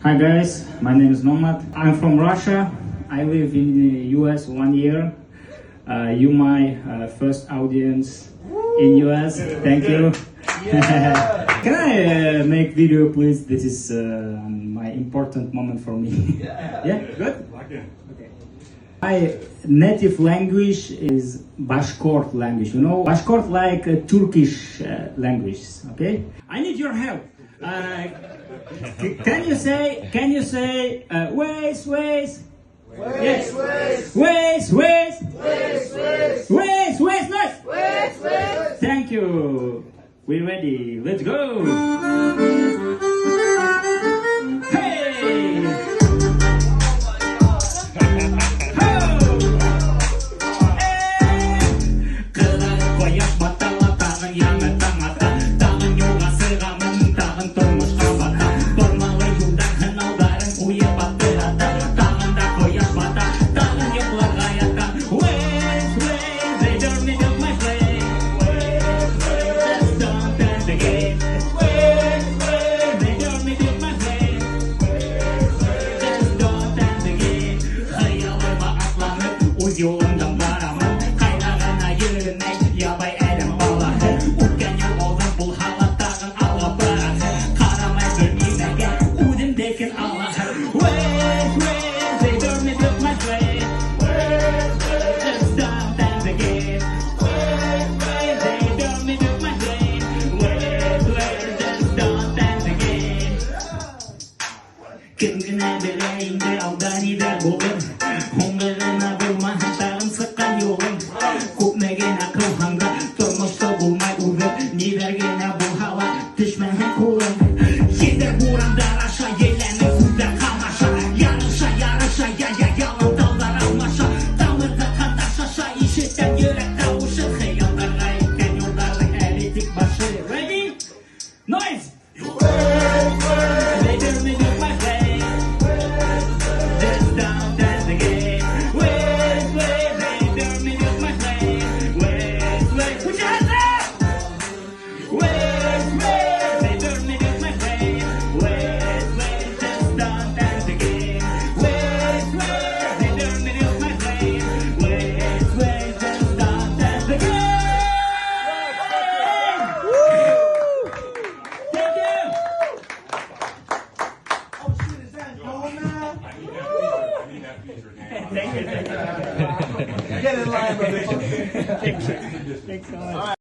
Hi guys, my name is Nomad. I'm from Russia. I live in the US 1 year. You my first audience in US. Thank you. Can I make video please? This is my important moment for me. Yeah, good? Okay. My native language is Bashkort language. You know, Bashkort like Turkish language. Okay. I need your help. Can you say ways? Yes. Ways, nice. Thank you. We're ready. Let's go. Hey. Yolundan varamam kaynağına yürümek ya bay elim balığı Utken yol oldum bul halatağın Allah bırakı Karamay bölümege udimdekin Allah'ı Wait, they don't need up my way Just stop and begin Wait, they don't need up my way Wait, just stop and begin Kim güne bileğinde aldanide bulur Hongarına bulma hatarım sıkan yolum Kupmegen akıl hanga Turmuşta bulmay uğur Nidergene bu hava Düşmehen kulum Yedir buramdar aşağı Yelenme kuzda kamaşa Yarışa yalan dallar almaşa Damırda kandaş aşağı İşitten yürek tavuşu Hıyallar gayipken yoldarlık elitik başı Ready? Noise! They do me do my way Just down dance again Thank you. Get in line, brother. Thanks so much.